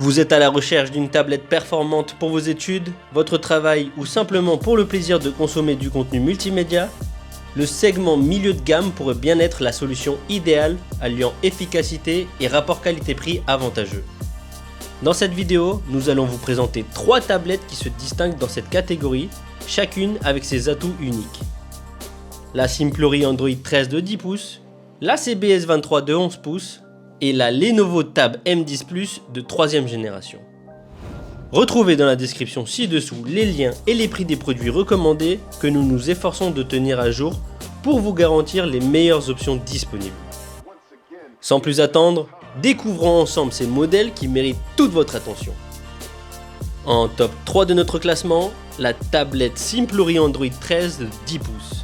Vous êtes à la recherche d'une tablette performante pour vos études, votre travail ou simplement pour le plaisir de consommer du contenu multimédia? Le segment milieu de gamme pourrait bien être la solution idéale alliant efficacité et rapport qualité-prix avantageux. Dans cette vidéo, nous allons vous présenter 3 tablettes qui se distinguent dans cette catégorie, chacune avec ses atouts uniques. La Simplory Android 13 de 10 pouces, la CB S23 de 11 pouces et la Lenovo Tab M10 Plus de 3e génération. Retrouvez dans la description ci-dessous les liens et les prix des produits recommandés que nous nous efforçons de tenir à jour pour vous garantir les meilleures options disponibles. Sans plus attendre, découvrons ensemble ces modèles qui méritent toute votre attention. En top 3 de notre classement, la tablette Simplory Android 13 de 10 pouces.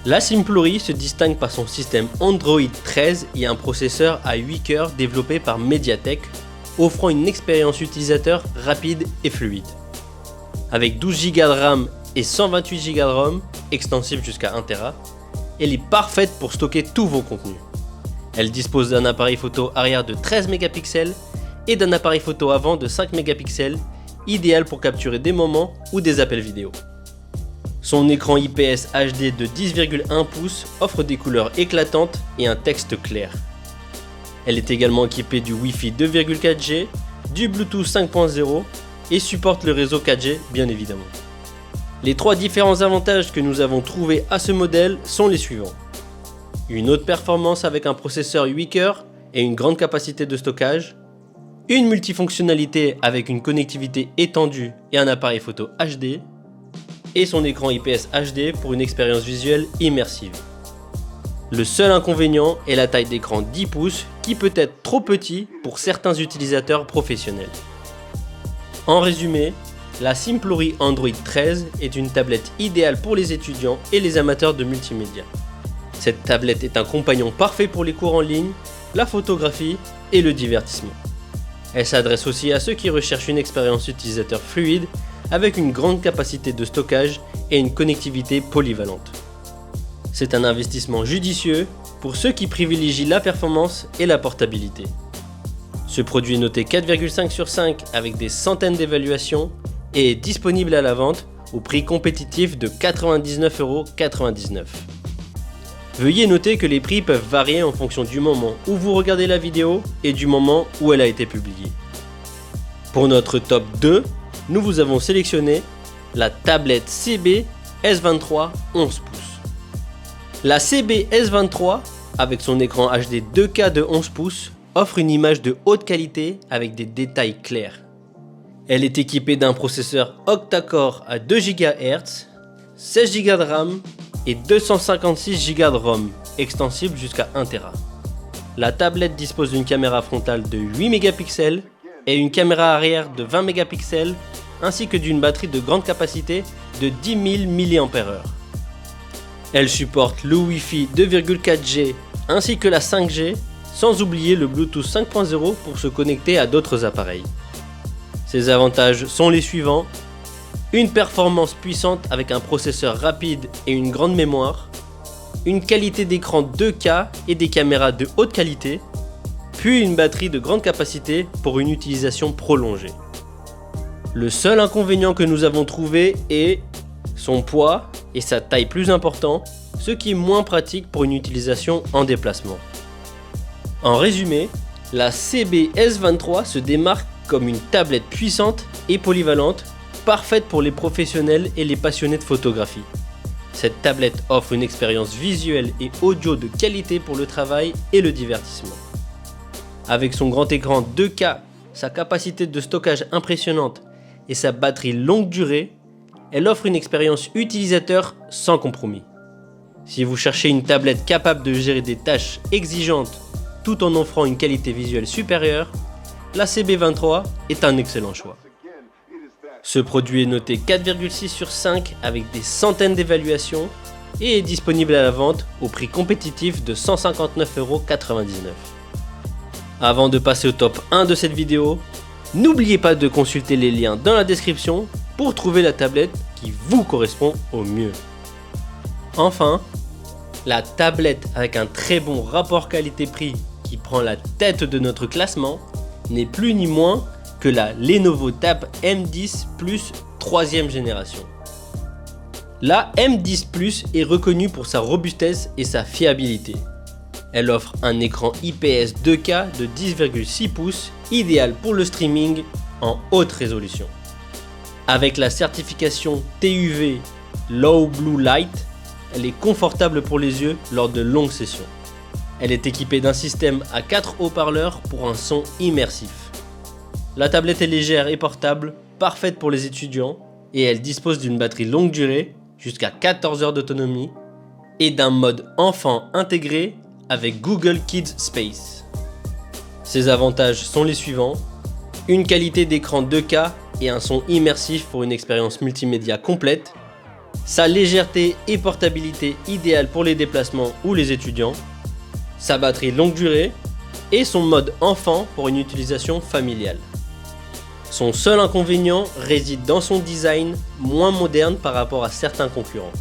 La Simplory se distingue par son système Android 13 et un processeur à 8 cœurs développé par Mediatek, offrant une expérience utilisateur rapide et fluide. Avec 12 Go de RAM et 128 Go de ROM, extensible jusqu'à 1 Tera, elle est parfaite pour stocker tous vos contenus. Elle dispose d'un appareil photo arrière de 13 mégapixels et d'un appareil photo avant de 5 mégapixels, idéal pour capturer des moments ou des appels vidéo. Son écran IPS HD de 10,1 pouces offre des couleurs éclatantes et un texte clair. Elle est également équipée du Wi-Fi 2,4G, du Bluetooth 5.0 et supporte le réseau 4G bien évidemment. Les 3 différents avantages que nous avons trouvés à ce modèle sont les suivants. Une haute performance avec un processeur 8 cœurs et une grande capacité de stockage. Une multifonctionnalité avec une connectivité étendue et un appareil photo HD. Et son écran IPS HD pour une expérience visuelle immersive. Le seul inconvénient est la taille d'écran 10 pouces qui peut être trop petit pour certains utilisateurs professionnels. En résumé, la Simplory Android 13 est une tablette idéale pour les étudiants et les amateurs de multimédia. Cette tablette est un compagnon parfait pour les cours en ligne, la photographie et le divertissement. Elle s'adresse aussi à ceux qui recherchent une expérience utilisateur fluide avec une grande capacité de stockage et une connectivité polyvalente. C'est un investissement judicieux pour ceux qui privilégient la performance et la portabilité. Ce produit est noté 4,5 sur 5 avec des centaines d'évaluations et est disponible à la vente au prix compétitif de 99,99 €. Veuillez noter que les prix peuvent varier en fonction du moment où vous regardez la vidéo et du moment où elle a été publiée. Pour notre top 2, nous vous avons sélectionné la tablette CB S23 11 pouces. La CB S23, avec son écran HD 2K de 11 pouces, offre une image de haute qualité avec des détails clairs. Elle est équipée d'un processeur octa-core à 2 GHz, 16 Go de RAM et 256 Go de ROM, extensible jusqu'à 1 Tera. La tablette dispose d'une caméra frontale de 8 mégapixels et une caméra arrière de 20 mégapixels, ainsi que d'une batterie de grande capacité de 10 000 mAh. Elle supporte le Wi-Fi 2,4G ainsi que la 5G, sans oublier le Bluetooth 5.0 pour se connecter à d'autres appareils. Ses avantages sont les suivants: une performance puissante avec un processeur rapide et une grande mémoire, une qualité d'écran 2K et des caméras de haute qualité, puis une batterie de grande capacité pour une utilisation prolongée. Le seul inconvénient que nous avons trouvé est son poids et sa taille plus importante, ce qui est moins pratique pour une utilisation en déplacement. En résumé, la CB S23 se démarque comme une tablette puissante et polyvalente, parfaite pour les professionnels et les passionnés de photographie. Cette tablette offre une expérience visuelle et audio de qualité pour le travail et le divertissement. Avec son grand écran 2K, sa capacité de stockage impressionnante et sa batterie longue durée, elle offre une expérience utilisateur sans compromis. Si vous cherchez une tablette capable de gérer des tâches exigeantes tout en offrant une qualité visuelle supérieure, la CB23 est un excellent choix. Ce produit est noté 4,6 sur 5 avec des centaines d'évaluations et est disponible à la vente au prix compétitif de 159,99 €. Avant de passer au top 1 de cette vidéo, n'oubliez pas de consulter les liens dans la description pour trouver la tablette qui vous correspond au mieux. Enfin, la tablette avec un très bon rapport qualité-prix qui prend la tête de notre classement n'est plus ni moins que la Lenovo Tab M10 Plus 3e génération. La M10 Plus est reconnue pour sa robustesse et sa fiabilité. Elle offre un écran IPS 2K de 10,6 pouces, idéal pour le streaming en haute résolution. Avec la certification TUV Low Blue Light, elle est confortable pour les yeux lors de longues sessions. Elle est équipée d'un système à 4 haut-parleurs pour un son immersif. La tablette est légère et portable, parfaite pour les étudiants, et elle dispose d'une batterie longue durée, jusqu'à 14 heures d'autonomie, et d'un mode enfant intégré avec Google Kids Space. Ses avantages sont les suivants: une qualité d'écran 2K et un son immersif pour une expérience multimédia complète, sa légèreté et portabilité idéale pour les déplacements ou les étudiants, sa batterie longue durée et son mode enfant pour une utilisation familiale. Son seul inconvénient réside dans son design moins moderne par rapport à certains concurrents.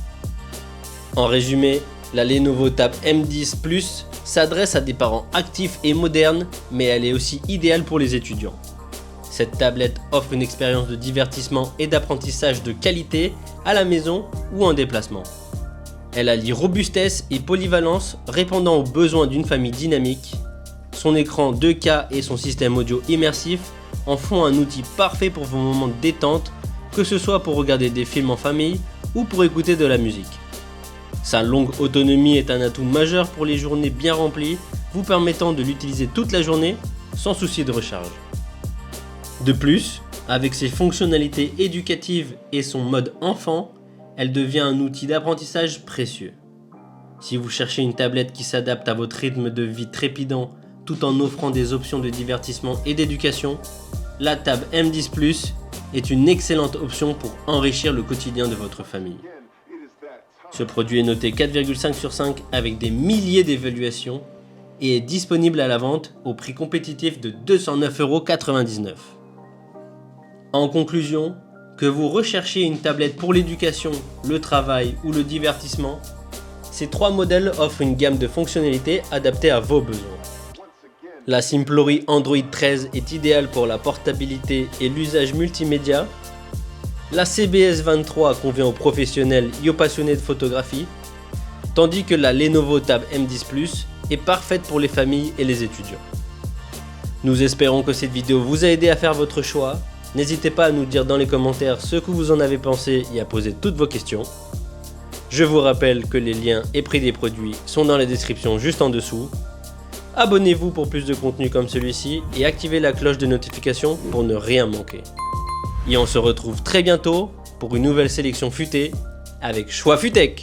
En résumé, la Lenovo Tab M10 Plus s'adresse à des parents actifs et modernes, mais elle est aussi idéale pour les étudiants. Cette tablette offre une expérience de divertissement et d'apprentissage de qualité à la maison ou en déplacement. Elle allie robustesse et polyvalence, répondant aux besoins d'une famille dynamique. Son écran 2K et son système audio immersif en font un outil parfait pour vos moments de détente, que ce soit pour regarder des films en famille ou pour écouter de la musique. Sa longue autonomie est un atout majeur pour les journées bien remplies, vous permettant de l'utiliser toute la journée sans souci de recharge. De plus, avec ses fonctionnalités éducatives et son mode enfant, elle devient un outil d'apprentissage précieux. Si vous cherchez une tablette qui s'adapte à votre rythme de vie trépidant tout en offrant des options de divertissement et d'éducation, la Tab M10 Plus est une excellente option pour enrichir le quotidien de votre famille. Ce produit est noté 4,5 sur 5 avec des milliers d'évaluations et est disponible à la vente au prix compétitif de 209,99 €. En conclusion, que vous recherchiez une tablette pour l'éducation, le travail ou le divertissement, ces 3 modèles offrent une gamme de fonctionnalités adaptées à vos besoins. La Simplory Android 13 est idéale pour la portabilité et l'usage multimédia. La CBS 23 convient aux professionnels et aux passionnés de photographie, tandis que la Lenovo Tab M10 Plus est parfaite pour les familles et les étudiants. Nous espérons que cette vidéo vous a aidé à faire votre choix. N'hésitez pas à nous dire dans les commentaires ce que vous en avez pensé et à poser toutes vos questions. Je vous rappelle que les liens et prix des produits sont dans la description juste en dessous. Abonnez-vous pour plus de contenu comme celui-ci et activez la cloche de notification pour ne rien manquer. Et on se retrouve très bientôt pour une nouvelle sélection futée avec Choix Futech.